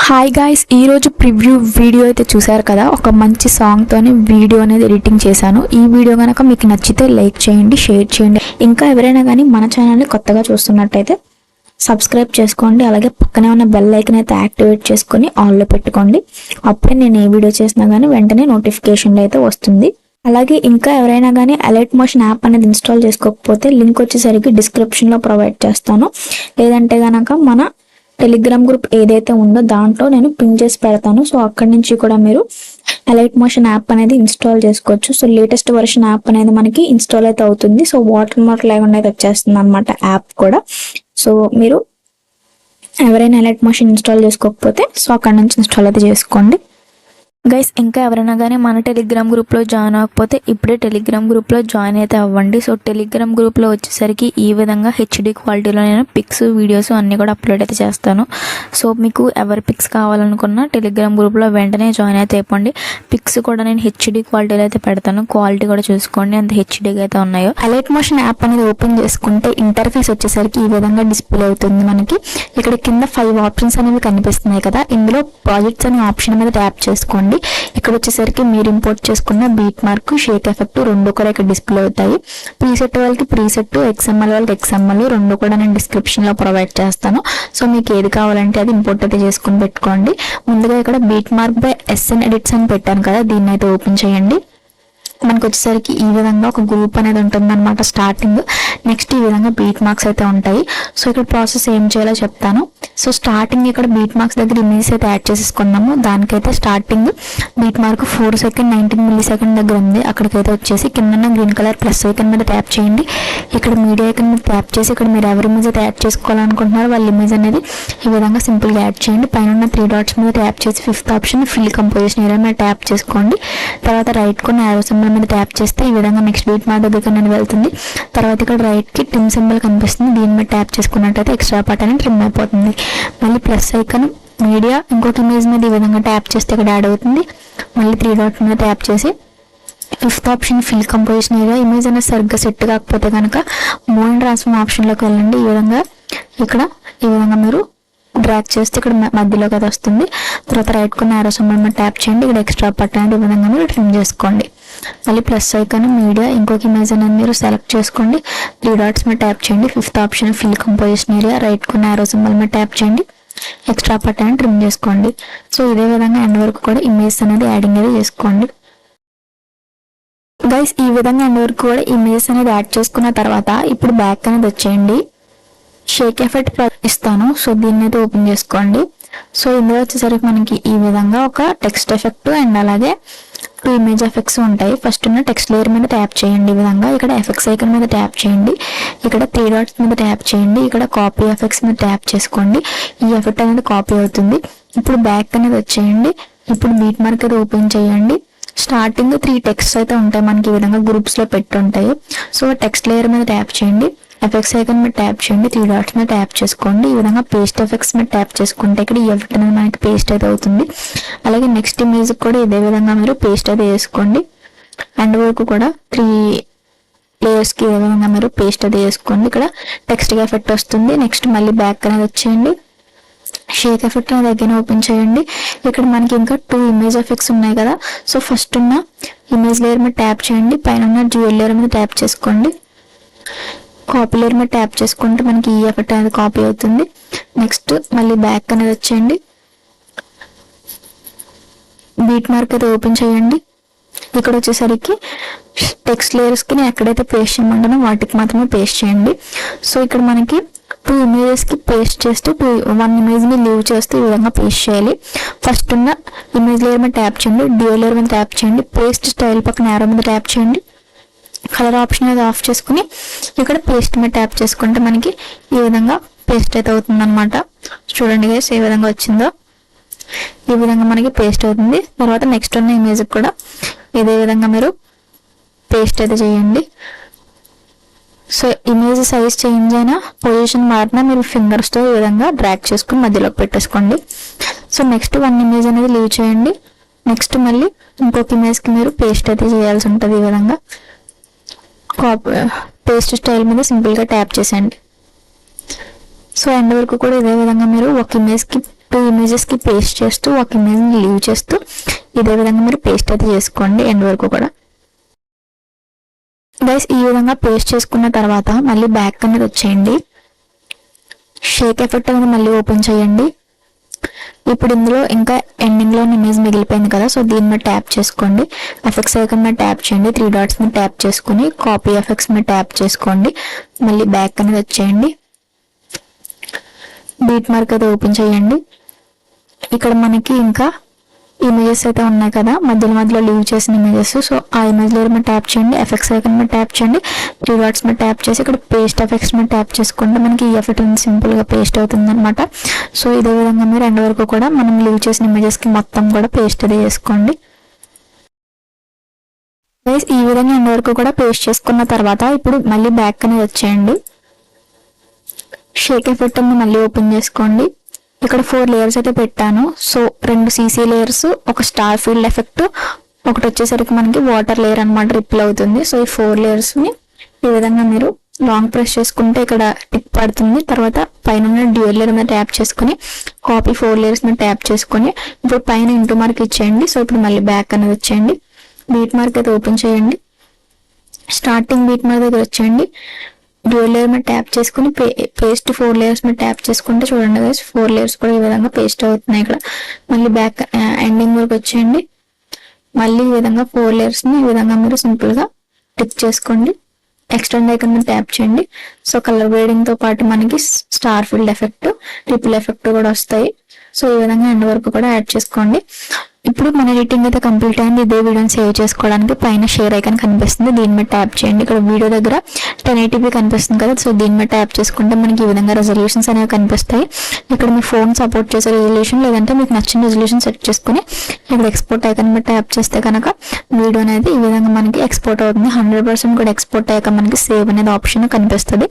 Hi guys, ఈరోజు preview video అయితే చూసారు కదా. ఒక మంచి సాంగ్తోనే వీడియో అనేది ఎడిటింగ్ చేశాను. ఈ వీడియో కనుక మీకు నచ్చితే లైక్ చేయండి, షేర్ చేయండి. ఇంకా ఎవరైనా కానీ మన ఛానల్ని కొత్తగా చూస్తున్నట్టయితే సబ్స్క్రైబ్ చేసుకోండి. అలాగే పక్కనే ఉన్న బెల్ ఐకన్ అయితే యాక్టివేట్ చేసుకొని ఆన్లో పెట్టుకోండి. అప్పుడే నేను ఏ వీడియో చేసినా కానీ వెంటనే నోటిఫికేషన్లు అయితే వస్తుంది. అలాగే ఇంకా ఎవరైనా కానీ అలర్ట్ మోషన్ యాప్ అనేది ఇన్స్టాల్ చేసుకోకపోతే లింక్ వచ్చేసరికి డిస్క్రిప్షన్లో ప్రొవైడ్ చేస్తాను. లేదంటే కనుక మన టెలిగ్రామ్ గ్రూప్ ఏదైతే ఉందో దాంట్లో నేను పిన్ చేసి పెడతాను. సో అక్కడి నుంచి కూడా మీరు అలర్ట్ మోషన్ యాప్ అనేది ఇన్స్టాల్ చేసుకోవచ్చు. సో లేటెస్ట్ వర్షన్ యాప్ అనేది మనకి ఇన్స్టాల్ అయితే అవుతుంది. సో వాటర్ మార్క్ లేకుండా అయితే వచ్చేస్తుంది అనమాట యాప్ కూడా. సో మీరు ఎవరైనా అలర్ట్ మోషన్ ఇన్స్టాల్ చేసుకోకపోతే సో అక్కడ నుంచి ఇన్స్టాల్ అయితే చేసుకోండి. గైస్, ఇంకా ఎవరైనా కానీ మన టెలిగ్రామ్ గ్రూప్లో జాయిన్ అవ్వకపోతే ఇప్పుడే టెలిగ్రామ్ గ్రూప్లో జాయిన్ అయితే అవ్వండి. సో టెలిగ్రామ్ గ్రూప్లో వచ్చేసరికి ఈ విధంగా హెచ్డి క్వాలిటీలో నేను పిక్స్, వీడియోస్ అన్నీ కూడా అప్లోడ్ అయితే చేస్తాను. సో మీకు ఎవరి పిక్స్ కావాలనుకున్నా టెలిగ్రామ్ గ్రూప్లో వెంటనే జాయిన్ అయితే అయిపోండి. పిక్స్ కూడా నేను హెచ్డి క్వాలిటీలో అయితే పెడతాను. క్వాలిటీ కూడా చూసుకోండి ఎంత హెచ్డీగా అయితే ఉన్నాయో. అలర్ట్ మోషన్ యాప్ అనేది ఓపెన్ చేసుకుంటే ఇంటర్ఫేస్ వచ్చేసరికి ఈ విధంగా డిస్ప్లే అవుతుంది. మనకి ఇక్కడ కింద 5 ఆప్షన్స్ అనేవి కనిపిస్తున్నాయి కదా. ఇందులో ప్రాజెక్ట్స్ అనే ఆప్షన్ మీద ట్యాప్ చేసుకోండి. ఇక్కడ వచ్చేసరికి మీరు ఇంపోర్ట్ చేసుకున్న బీట్ మార్క్, షేక్ ఎఫెక్ట్ రెండు కూడా ఇక్కడ డిస్ప్లే అవుతాయి. ప్రీసెట్ వాళ్ళకి ప్రీసెట్, ఎక్స్ఎంఎల్ వాళ్ళకి ఎక్స్ఎంఎల్ రెండు కూడా నేను డిస్క్రిప్షన్ లో ప్రొవైడ్ చేస్తాను. సో మీకు ఏది కావాలంటే అది ఇంపోర్ట్ అయితే చేసుకుని పెట్టుకోండి. ముందుగా ఇక్కడ beat mark by SN edits అని పెట్టాను కదా, దీన్ని అయితే ఓపెన్ చేయండి. మనకు వచ్చేసరికి ఈ విధంగా ఒక గ్రూప్ అనేది ఉంటుంది అనమాట స్టార్టింగ్. నెక్స్ట్ ఈ విధంగా బీట్ మార్క్స్ అయితే ఉంటాయి. సో ఇక్కడ ప్రాసెస్ ఏం చేయాలో చెప్తాను. సో స్టార్టింగ్ ఇక్కడ బీట్ మార్క్స్ దగ్గర ఇమేజ్ అయితే యాడ్ చేసేసుకున్నాము. దానికైతే starting beat mark 4 second 19 milli second దగ్గర ఉంది. అక్కడికైతే వచ్చేసి కింద గ్రీన్ కలర్ ప్లస్ ఐకన్ మీద ట్యాప్ చేయండి. ఇక్కడ మీడియా ఐకన్ మీద ట్యాప్ చేసి ఇక్కడ మీరు ఎవరి ఇమేజ్ అయితే యాడ్ చేసుకోవాలనుకుంటున్నారో వాళ్ళ ఇమేజ్ అనేది ఈ విధంగా సింపుల్గా యాడ్ చేయండి. పైన ఉన్న 3 డాట్స్ మీద ట్యాప్ చేసి 5th option fill composition area మీద ట్యాప్ చేసుకోండి. తర్వాత రైట్ కొన్ని యారో సింబల్ మీద ట్యాప్ చేస్తే ఈ విధంగా నెక్స్ట్ బీట్ మార్క్ దగ్గర అనేది వెళ్తుంది. తర్వాత ఇక్కడ రైట్ కి ట్రిమ్ సింబల్ కనిపిస్తుంది. దీని మీద ట్యాప్ చేసుకున్నట్టయితే ఎక్స్ట్రా పార్ట్ అనేది ట్రిమ్ అయిపోతుంది. మళ్ళీ ప్లస్ ఐకన్ మీడియా ఇంకొక ఇమేజ్ మీద ఈ విధంగా ట్యాప్ చేస్తే ఇక్కడ యాడ్ అవుతుంది. మళ్ళీ 3 డాట్స్ మీద ట్యాప్ చేసి 5th option fill composition area image అనేది సరిగ్గా సెట్ కాకపోతే కనుక మూవ్ అండ్ ట్రాన్స్ఫార్మ్ ఆప్షన్లోకి వెళ్ళండి. ఈ విధంగా ఇక్కడ ఈ విధంగా మీరు డ్రాగ్ చేస్తే ఇక్కడ మధ్యలోకి అది వస్తుంది. తర్వాత రైట్ కొన్ని యారో సింబల్ మీద ట్యాప్ చేయండి. ఇక్కడ ఎక్స్ట్రా పార్ట్ అనేది ఈ విధంగా మీరు ట్రిమ్ చేసుకోండి. మళ్ళీ ప్లస్ ఐకాన్ మీడియా ఇంకొక ఇమేజ్ అనేది మీరు సెలెక్ట్ చేసుకోండి. 3 డాట్స్ మీద ట్యాప్ చేయండి. 5th option fill composition area right కొన్ని యారో సింబల్ మీద ట్యాప్ చేయండి. ఎక్స్ట్రా పార్ట్ అనేది ట్రిమ్ చేసుకోండి. సో ఇదే విధంగా ఎండ్ వరకు కూడా ఇమేజ్ అనేది యాడింగ్ అనేది చేసుకోండి. గైస్, ఈ విధంగా ఎండ్ వరకు కూడా ఇమేజ్ అనేది యాడ్ చేసుకున్న తర్వాత ఇప్పుడు బ్యాక్ అనేది వచ్చేయండి. షేక్ ఎఫెక్ట్ ఇస్తాను. సో దీన్ని అయితే ఓపెన్ చేసుకోండి. సో ఇందులో వచ్చేసరికి మనకి ఈ విధంగా ఒక టెక్స్ట్ ఎఫెక్ట్ అండ్ అలాగే 2 ఇమేజ్ ఎఫెక్ట్స్ ఉంటాయి. ఫస్ట్ ఉన్న టెక్స్ట్ లేయర్ మీద ట్యాప్ చేయండి. ఈ విధంగా ఇక్కడ ఎఫెక్ట్స్ ఐకన్ మీద ట్యాప్ చేయండి. ఇక్కడ 3 డాట్స్ మీద ట్యాప్ చేయండి. ఇక్కడ కాపీ ఎఫెక్ట్స్ మీద ట్యాప్ చేసుకోండి. ఈ ఎఫెక్ట్ అనేది కాపీ అవుతుంది. ఇప్పుడు బ్యాక్ అనేది వచ్చేయండి. ఇప్పుడు బీట్ మార్క్ అయితే ఓపెన్ చేయండి. స్టార్టింగ్ 3 టెక్స్ట్ అయితే ఉంటాయి మనకి ఈ విధంగా గ్రూప్స్ లో పెట్టి ఉంటాయి. సో టెక్స్ట్ లేయర్ మీద ట్యాప్ చేయండి. ఎఫెక్ట్స్ ఐకన్ మీద ట్యాప్ చేయండి. 3 డాట్స్ మీద ట్యాప్ చేసుకోండి. ఈ విధంగా పేస్ట్ ఎఫెక్ట్స్ మీద ట్యాప్ చేసుకుంటే ఇక్కడ ఈ ఎఫెక్ట్ అనేది మనకి పేస్ట్ అయితే అవుతుంది. అలాగే నెక్స్ట్ ఇమేజ్ కూడా ఇదే విధంగా మీరు పేస్ట్ అయితే చేసుకోండి. అండ్ వరకు కూడా 3 లేయర్స్ కి ఇదే విధంగా మీరు పేస్ట్ అయితే చేసుకోండి. ఇక్కడ టెక్స్ట్ ఎఫెక్ట్ వస్తుంది. నెక్స్ట్ మళ్ళీ బ్యాక్ అనేది వచ్చేయండి. షేక్ ఎఫెక్ట్ అనేది దగ్గర ఓపెన్ చేయండి. ఇక్కడ మనకి ఇంకా 2 ఇమేజ్ ఎఫెక్ట్స్ ఉన్నాయి కదా. సో ఫస్ట్ ఉన్న ఇమేజ్ లేయర్ మీద ట్యాప్ చేయండి. పైన ఉన్న డ్యూయల్ లేయర్ మీద ట్యాప్ చేసుకోండి. కాపీ లేయర్ మీద ట్యాప్ చేసుకుంటే మనకి ఈ ఎఫెక్ట్ అనేది కాపీ అవుతుంది. నెక్స్ట్ మళ్ళీ బ్యాక్ అనేది వచ్చేయండి. బీట్ మార్క్ అయితే ఓపెన్ చేయండి. ఇక్కడ వచ్చేసరికి టెక్స్ట్ లేయర్స్ కి నేను ఎక్కడైతే పేస్ట్ చేయమంటానో వాటికి మాత్రమే పేస్ట్ చేయండి. సో ఇక్కడ మనకి 2 ఇమేజెస్ కి పేస్ట్ చేస్తే 1 ఇమేజ్ ని లీవ్ చేస్తే ఈ విధంగా పేస్ట్ చేయాలి. ఫస్ట్ ఉన్న ఇమేజ్ లేయర్ మీద ట్యాప్ చేయండి. డ్యూయల్ లేయర్ మీద ట్యాప్ చేయండి. పేస్ట్ స్టైల్ పక్కన యారో మీద ట్యాప్ చేయండి. కలర్ ఆప్షన్ అనేది ఆఫ్ చేసుకుని ఇక్కడ పేస్ట్ మీద ట్యాప్ చేసుకుంటే మనకి ఈ విధంగా పేస్ట్ అయితే అవుతుంది అనమాట. చూడండి గైస్ ఏ విధంగా వచ్చిందో. ఈ విధంగా మనకి పేస్ట్ అవుతుంది. తర్వాత నెక్స్ట్ ఉన్న ఇమేజ్ కూడా ఇదే విధంగా మీరు పేస్ట్ అయితే చేయండి. సో ఇమేజ్ సైజ్ చేంజ్ అయినా పొజిషన్ మారినా మీరు ఫింగర్స్తో ఈ విధంగా డ్రాగ్ చేసుకుని మధ్యలోకి పెట్టేసుకోండి. సో నెక్స్ట్ 1 ఇమేజ్ అనేది లీవ్ చేయండి. నెక్స్ట్ మళ్ళీ ఇంకొక ఇమేజ్కి మీరు పేస్ట్ అయితే చేయాల్సి ఉంటుంది. ఈ విధంగా పేస్ట్ స్టైల్ మీద సింపుల్గా ట్యాప్ చేసేయండి. సో ఎండ్ వరకు కూడా ఇదే విధంగా మీరు ఒక ఇమేజ్కి 2 2 ఇమేజెస్కి పేస్ట్ చేస్తూ ఒక ఇమేజ్ని లీవ్ చేస్తూ ఇదే విధంగా మీరు పేస్ట్ అయితే చేసుకోండి ఎండ్ వరకు కూడా. గైస్ ఈ విధంగా పేస్ట్ చేసుకున్న తర్వాత మళ్ళీ బ్యాక్ అనేది వచ్చేయండి. షేక్ ఎఫెక్ట్ అనేది మళ్ళీ ఓపెన్ చేయండి. ఇప్పుడు ఇందులో ఇంకా ఎండింగ్లో ఇమేజ్ మిగిలిపోయింది కదా, సో దీని మీద ట్యాప్ చేసుకోండి. ఎఫెక్ట్స్ ఐకాన్ మీద ట్యాప్ చేయండి. 3 డాట్స్ మీద ట్యాప్ చేసుకుని కాపీ ఎఫెక్ట్స్ మీద ట్యాప్ చేసుకోండి. మళ్ళీ బ్యాక్ అనేది వచ్చేయండి. బీట్ మార్క్ అయితే ఓపెన్ చేయండి. ఇక్కడ మనకి ఇంకా ఇమేజెస్ అయితే ఉన్నాయి కదా, మధ్యలో లీవ్ చేసిన ఇమేజెస్. సో ఆ ఇమేజ్ లేయర్ మీద ట్యాప్ చేయండి. ఎఫెక్ట్స్ ఐకాన్ మీద ట్యాప్ చేయండి. 3 డాట్స్ మీద ట్యాప్ చేసి ఇక్కడ పేస్ట్ ఎఫెక్ట్స్ మీద ట్యాప్ చేసుకుంటే మనకి ఈ ఎఫెక్ట్ సింపుల్గా పేస్ట్ అవుతుంది అనమాట. సో ఇదే విధంగా మీరు ఎండ్ వరకు కూడా మనం లీవ్ చేసిన ఇమేజెస్కి మొత్తం కూడా పేస్ట్ అది చేసుకోండి. ఈ విధంగా ఎండ్ వరకు కూడా పేస్ట్ చేసుకున్న తర్వాత ఇప్పుడు మళ్ళీ బ్యాక్ అనేది వచ్చేయండి. షేక్ ఎఫెక్ట్ అని మళ్ళీ ఓపెన్ చేసుకోండి. ఇక్కడ 4 లేయర్స్ అయితే పెట్టాను. సో 2 CC లేయర్స్, ఒక స్టార్ ఫీల్డ్ ఎఫెక్ట్, ఒకటి వచ్చేసరికి మనకి వాటర్ లేయర్ అనమాట రిప్ల్ అవుతుంది. సో ఈ 4 లేయర్స్ని ఈ విధంగా మీరు లాంగ్ ప్రెస్ చేసుకుంటే ఇక్కడ టిక్ పడుతుంది. తర్వాత పైన డ్యూయల్ లేయర్ మీద ట్యాప్ చేసుకుని కాపీ 4 లేయర్స్ మీద ట్యాప్ చేసుకుని ఇప్పుడు పైన ఇంటూ మార్క్ ఇచ్చేయండి. సో ఇప్పుడు మళ్ళీ బ్యాక్ అనేది వచ్చేయండి. బీట్ మార్క్ అయితే ఓపెన్ చేయండి. స్టార్టింగ్ బీట్ మార్క్ దగ్గర వచ్చేయండి. డ్యూయల్ లేయర్ మీద ట్యాప్ చేసుకుని పేస్ట్ 4 లేయర్స్ మీద ట్యాప్ చేసుకుంటే చూడండి గైస్ 4 లేయర్స్ కూడా ఈ విధంగా పేస్ట్ అవుతున్నాయి. ఇక్కడ మళ్ళీ బ్యాక్ ఎండింగ్ వరకు వచ్చేయండి. మళ్ళీ ఈ విధంగా 4 లేయర్స్ని ఈ విధంగా మీరు సింపుల్గా టిక్ చేసుకోండి. ఎక్స్టెండ్ ఐకాన్ మీద ట్యాప్ చేయండి. సో కలర్ గ్రేడింగ్తో పాటు మనకి star field effect, ripple effect కూడా వస్తాయి. సో ఈ విధంగా ఎండ్ వరకు కూడా యాడ్ చేసుకోండి. ఇప్పుడు మన ఎడిటింగ్ అయితే కంప్లీట్ అయింది. ఇదే వీడియోని సేవ్ చేసుకోవడానికి పైన షేర్ ఐకాన్ కనిపిస్తుంది, దీని మీద ట్యాప్ చేయండి. ఇక్కడ వీడియో దగ్గర 1080p కనిపిస్తుంది కదా, సో దీని మీద ట్యాప్ చేసుకుంటే మనకి ఈ విధంగా రెజల్యూషన్స్ అనేవి కనిపిస్తాయి. ఇక్కడ మీ ఫోన్ సపోర్ట్ చేసే రెజల్యూషన్, లేదంటే మీకు నచ్చిన రెజల్యూషన్ సెట్ చేసుకుని ఇక్కడ ఎక్స్పోర్ట్ ఐకాన్ మీద ట్యాప్ చేస్తే కనుక వీడియో అనేది ఈ విధంగా మనకి ఎక్స్పోర్ట్ అవుతుంది. 100% కూడా ఎక్స్పోర్ట్ అయ్యాక మనకి సేవ్ అనేది ఆప్షన్ కనిపిస్తుంది.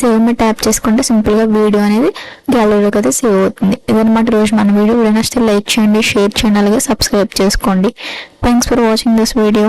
సేవ్ మీద ట్యాప్ చేసుకుంటే సింపుల్గా వీడియో అనేది గ్యాలరీలోకి అయితే సేవ్ అవుతుంది. ఇదన్నమాట రోజు మన వీడియో నచ్చితే లైక్ చేయండి, షేర్ చేయండి, అలాగే సబ్స్క్రైబ్ చేసుకోండి. Thanks for watching this video.